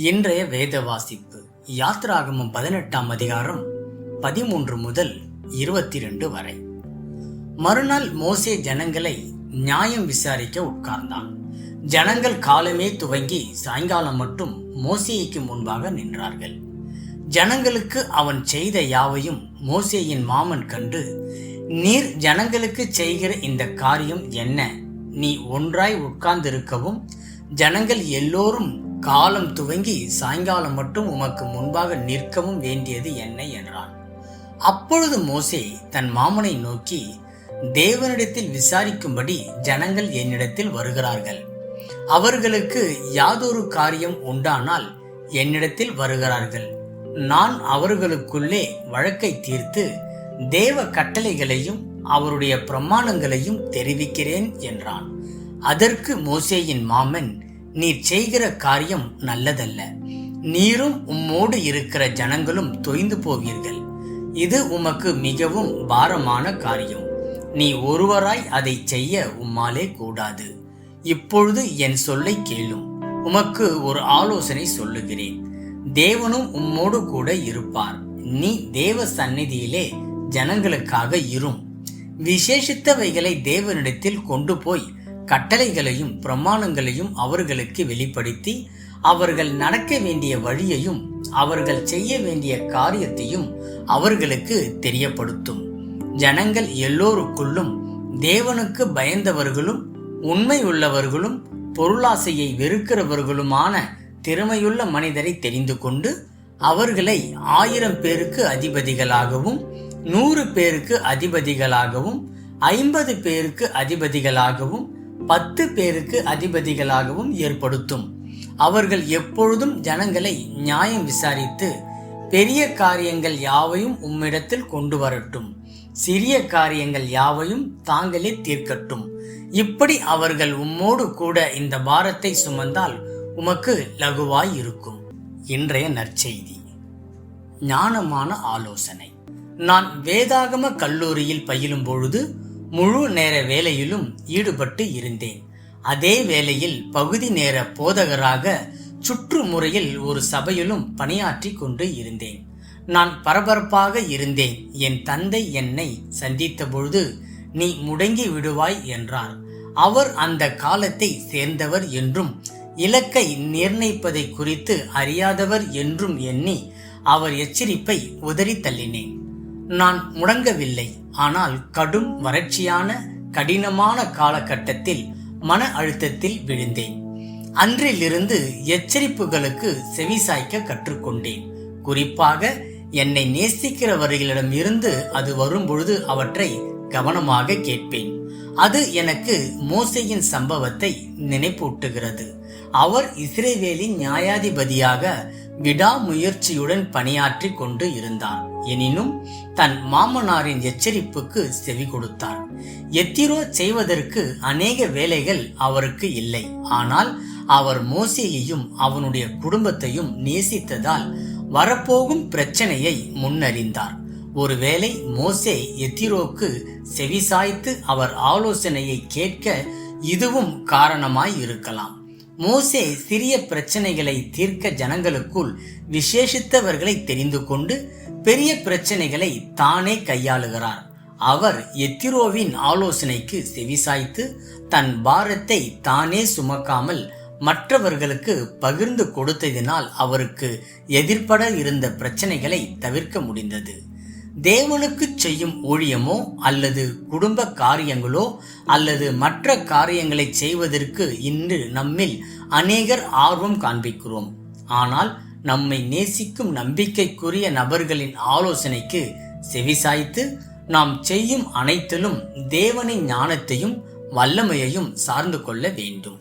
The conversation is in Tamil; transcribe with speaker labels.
Speaker 1: இன்றைய வேத வாசிப்பு யாத்ராகமம் 18ஆம் அதிகாரம் 13 முதல் 22 வரை. மறுநாள் மோசே ஜனங்களை நியாயம் விசாரிக்க உட்கார்ந்தான். ஜனங்கள் காலமே துவங்கி சாயங்காலம் மட்டும் மோசேக்கு முன்பாக நின்றார்கள். ஜனங்களுக்கு அவன் செய்த யாவையும் மோசேயின் மாமன் கண்டு, நீர் ஜனங்களுக்கு செய்கிற இந்த காரியம் என்ன? நீ ஒன்றாய் உட்கார்ந்திருக்கவும் ஜனங்கள் எல்லோரும் காலம் துவங்கி சாயங்காலம் மட்டும் உமக்கு முன்பாக நிற்கவும் வேண்டியது என்ன என்றான். அப்பொழுது மோசே தன் மாமனை நோக்கி, தேவனிடத்தில் விசாரிக்கும்படி ஜனங்கள் என்னிடத்தில் வருகிறார்கள். அவர்களுக்கு யாதொரு காரியம் உண்டானால் என்னிடத்தில் வருகிறார்கள். நான் அவர்களுக்குள்ளே வழக்கை தீர்த்து தேவ கட்டளைகளையும் அவருடைய பிரமாணங்களையும் தெரிவிக்கிறேன் என்றான். அதற்கு மோசேயின் மாமன், நீர் செய்கிற காரியம் நல்லதல்ல. நீரும் உம்மோடு இருக்கிற ஜனங்களும் தொய்ந்து போவீர்கள். இது உமக்கு மிகவும் பாரமான காரியம். நீ ஒருவராய் அதை செய்ய உம்மாலே கூடாது. இப்பொழுது என் சொல்லை கேளும். உமக்கு ஒரு ஆலோசனை சொல்லுகிறேன். தேவனும் உம்மோடு கூட இருப்பார். நீ தேவ சந்நிதியிலே ஜனங்களுக்காக இரும். விசேஷித்தவைகளை தேவனிடத்தில் கொண்டு போய் கட்டளைகளையும் பிரமாணங்களையும் அவர்களுக்கு வெளிப்படுத்தி, அவர்கள் நடக்க வேண்டிய வழியையும் அவர்கள் செய்ய வேண்டிய காரியத்தையும் அவர்களுக்கு தெரியப்படுத்தும். ஜனங்கள் எல்லோருக்குள்ளும் தேவனுக்கு பயந்தவர்களும் உண்மை உள்ளவர்களும் பொருளாசையை வெறுக்கிறவர்களுமான திறமையுள்ள மனிதரை தெரிந்து கொண்டு அவர்களை 1000 பேருக்கு அதிபதிகளாகவும் 100 பேருக்கு அதிபதிகளாகவும் 50 பேருக்கு அதிபதிகளாகவும் 10 பேருக்கு அதிபதிகளாகவும் ஏற்படுத்தும். அவர்கள் எப்பொழுதும் ஜனங்களை நியாயம் விசாரித்து பெரிய காரியங்கள் யாவையும் உம்மிடத்தில் கொண்டு வரட்டும். சிறிய காரியங்கள் யாவையும் தாங்களே தீர்க்கட்டும். இப்படி அவர்கள் உம்மோடு கூட இந்த பாரத்தை சுமந்தால் உமக்கு லகுவாய் இருக்கும். இன்றைய நற்செய்தி. ஞானமான ஆலோசனை. நான் வேதாகம கல்லூரியில் பயிலும் பொழுது முழு நேர வேலையிலும் ஈடுபட்டு இருந்தேன். அதே வேளையில் பகுதி நேர போதகராக சுற்றுமுறையில் ஒரு சபையிலும் பணியாற்றி கொண்டு இருந்தேன். நான் பரபரப்பாக இருந்தேன். என் தந்தை என்னை சந்தித்த பொழுது, நீ முடங்கி விடுவாய் என்றார். அவர் அந்த காலத்தை சேர்ந்தவர் என்றும் இலக்கை நிர்ணயிப்பதை குறித்து அறியாதவர் என்றும் எண்ணி அவர் எச்சரிப்பை உதறி தள்ளினேன். நான் முடங்கவில்லை. ஆனால் கடும் வறட்சியான கடினமான காலகட்டத்தில் மன அழுத்தத்தில் விழுந்தேன். அன்றிலிருந்து எச்சரிப்புகளுக்கு செவிசாய்க்க கற்றுக்கொண்டேன். குறிப்பாக என்னை நேசிக்கிறவர்களிடம் இருந்து அது வரும்பொழுது அவற்றை கவனமாக கேட்பேன். அது எனக்கு மோசேயின் சம்பவத்தை நினைப்பூட்டுகிறது. அவர் இஸ்ரவேலின் நியாயாதிபதியாக விடாமுயற்சியுடன் பணியாற்றி கொண்டு இருந்தார். எனினும் தன் மாமனாரின் எச்சரிப்புக்கு செவி கொடுத்தார். எத்திரோ செய்வதற்கு அநேக வேலைகள் அவருக்கு இல்லை. ஆனால் அவர் மோசேயையும் அவனுடைய குடும்பத்தையும் நேசித்ததால் வரப்போகும் பிரச்சனையை முன்னறிந்தார். ஒருவேளை மோசே எத்திரோக்கு செவிசாய்த்து அவர் ஆலோசனையை கேட்க இதுவும் காரணமாய் இருக்கலாம். மோசே சிறிய பிரச்சனைகளை தீர்க்க ஜனங்களுக்குள் விசேஷித்தவர்களை தெரிந்து கொண்டு பெரிய பிரச்சனைகளை தானே கையாளுகிறார். அவர் எத்திரோவின் ஆலோசனைக்கு செவிசாய்த்து தன் பாரத்தை தானே சுமக்காமல் மற்றவர்களுக்கு பகிர்ந்து கொடுத்ததினால் அவருக்கு எதிர்பட இருந்த பிரச்சனைகளை தவிர்க்க முடிந்தது. தேவனுக்கு செய்யும் ஊழியமோ அல்லது குடும்ப காரியங்களோ அல்லது மற்ற காரியங்களை செய்வதற்கு இன்று நம்மில் அநேகர் ஆர்வம் காண்பிக்கிறோம். ஆனால் நம்மை நேசிக்கும் நம்பிக்கைக்குரிய நபர்களின் ஆலோசனைக்கு செவிசாய்த்து நாம் செய்யும் அனைத்திலும் தேவனின் ஞானத்தையும் வல்லமையையும் சார்ந்து கொள்ள வேண்டும்.